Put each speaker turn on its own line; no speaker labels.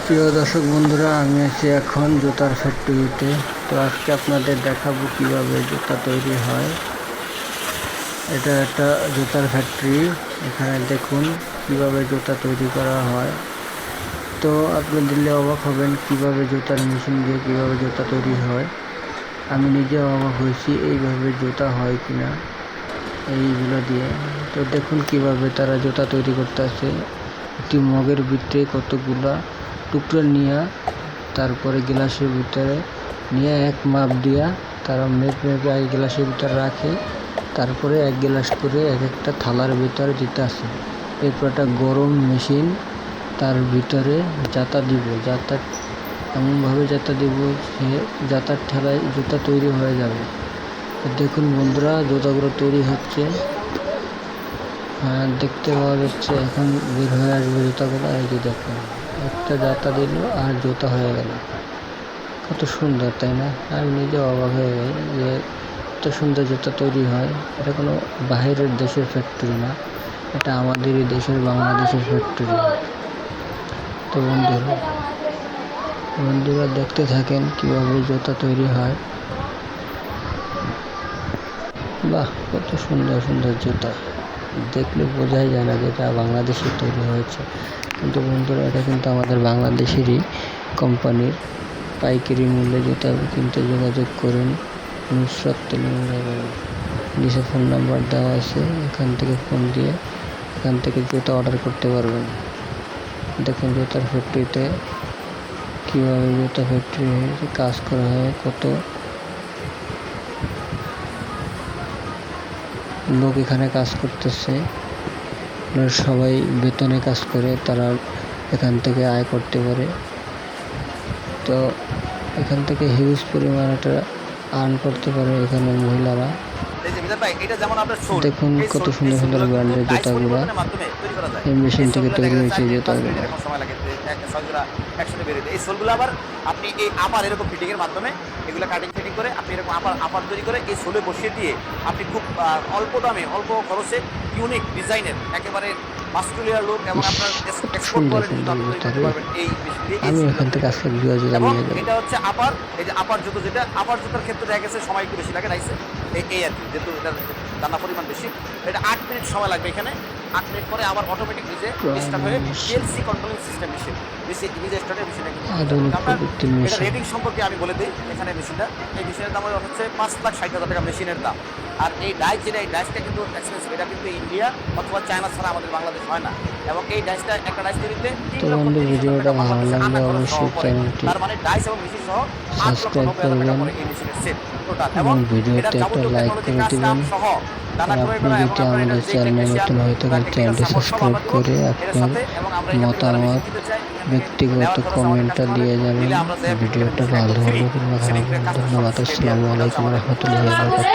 প্রিয় দর্শক বন্ধুরা, আমি আছি এখন জুতার ফ্যাক্টরিতে। তো আজকে আপনাদের দেখাবো কিভাবে জুতা তৈরি হয়। এটা একটা জুতার ফ্যাক্টরি। এখানে দেখুন কিভাবে জুতা তৈরি করা হয়। তো আপনি দিলে অবাক হবেন কিভাবে জুতার মেশিন দিয়ে কিভাবে জুতা তৈরি হয়। আমি নিজে অবাক হয়েছি এইভাবে জুতা হয় কিনা এইগুলো দিয়ে। তো দেখুন কিভাবে তারা জুতা তৈরি করতেছে। একটি মগের ভিতরে কতগুলা টুকরো নিয়ে তারপরে গ্লাসের ভিতরে নিয়ে এক মাপ দিয়া তারা মেপে এই গ্লাসের ভিতরে রাখে। তারপরে এক গ্লাস করে এক একটা থালার ভিতরে দিতে আসে। এরপর একটা গরম মেশিন তার ভিতরে জাতা দিব, জাতা এমনভাবে জাতা দিব সে জাতার ঠেলায় জুতা তৈরি হয়ে যাবে। দেখুন বন্ধুরা, জুতাগুলো তৈরি হচ্ছে। দেখতে পাওয়া যাচ্ছে এখন বের হয়ে আসবে জুতাগুলো। এই যে দেখুন, একটা জাতা দিল আর জুতা হয়ে গেল। কত সুন্দর, তাই না? আমি নিজে অবাক হয়ে যাই যে এত সুন্দর জুতা তৈরি হয়। এটা কোনো বাইরের দেশের ফ্যাক্টরি না, এটা আমাদেরই দেশের বাংলাদেশের ফ্যাক্টরি। তো বন্ধুরা দেখতে থাকেন কিভাবে জুতা তৈরি হয়। বাহ, কত সুন্দর সুন্দর জুতা, দেখলে বোঝাই যায় না যে এটা বাংলাদেশে তৈরি হয়েছে। কিন্তু বন্ধুরা, এটা কিন্তু আমাদের বাংলাদেশেরই কোম্পানির। পাইকারি মূল্যে জুতা কিনতে যোগাযোগ করুন নুসরাত টেলিমিনারে। নিচে ফোন নাম্বার দেওয়া আছে, এখান থেকে ফোন দিয়ে এখান থেকে জুতা অর্ডার করতে পারবেন। দেখুন জুতার ফ্যাক্টরিতে কীভাবে জুতা ফ্যাক্টরি কাজ করা হয়। কত লোক এখানে কাজ করতেছে, সবাই বেতনে কাজ করে, তারা এখান থেকে আয় করতে পারে। তো এখান থেকে হিউজ পরিমাণ একটা আর্ন করতে পারে এখানে মহিলারা। দেখুন কত সুন্দর সুন্দর ব্র্যান্ডের জুতাগুলো এই মেশিন থেকে তৈরি হয়েছে। জুতাগুলো
একসাথে বেরিয়ে এই সোলগুলো আবার আপনি এই আপার এরকম ফিটিংয়ের মাধ্যমে এগুলো কাটিং ফিটিং করে আপনি এরকম আপার তৈরি করে এই সোলে বসিয়ে দিয়ে আপনি খুব অল্প দামে অল্প খরচে ইউনিক ডিজাইনের একেবারে মাস্কুলিয়ার লুক এবং আপনার এক্সপোর্ট কোয়ালিটি জুতা তৈরি করতে পারবেন এই মেশিন দিয়ে।
আমি এখান থেকে আজকে জুতা নিয়ে যাব।
এটা হচ্ছে আপার, এই যে আপার জুতো, যেটা আপার জুতার ক্ষেত্রে দেখা গেছে সময় একটু বেশি লাগে রাইসে এই আর কি, যেহেতু এটার দানা পরিমাণ বেশি। এটা 8 মিনিট সময় লাগবে এখানে। 8 মিনিট পরে আবার অটোমেটিক নিজে স্টার্ট হয়ে পিএলসি কন্ট্রোলিং সিস্টেম মেশিন নিজে স্টার্টের মেশিনে আপনার এটা রেটিং সম্পর্কে আমি বলে দিই। এখানে মেশিনটা, এই মেশিনের দাম হচ্ছে 5,60,000 টাকা মেশিনের দাম। আর এই ডাইস যেটা, এই ডাইসটা কিন্তু এক্সপেন্সিভ। এটা কিন্তু ইন্ডিয়া অথবা চায়না ছাড়া আমাদের বাংলাদেশ হয় না। এবং এই ডাইসটা একটা ডাইস তৈরিতে 3,30,000 টাকা তার মানে ডাইস এবং মেশিন সহ 8,90,000 টাকা পড়ে এই মেশিনের সেট টোটাল। এবং এটা যাবতীয় টেকনোলজি কাজ কাম সহ দানা ক্রয় করা এবং আপনার এটা যে টেকনিশিয়ান
চ্যানেলটি সাবস্ক্রাইব করে আপনার মতামত ব্যক্তিগত কমেন্টটা দিয়ে যাবেন। ভিডিওটা ভালো হলে ধন্যবাদ। আসসালামু আলাইকুম রহমতুল্লাহি ওয়া বারাকাতুহু।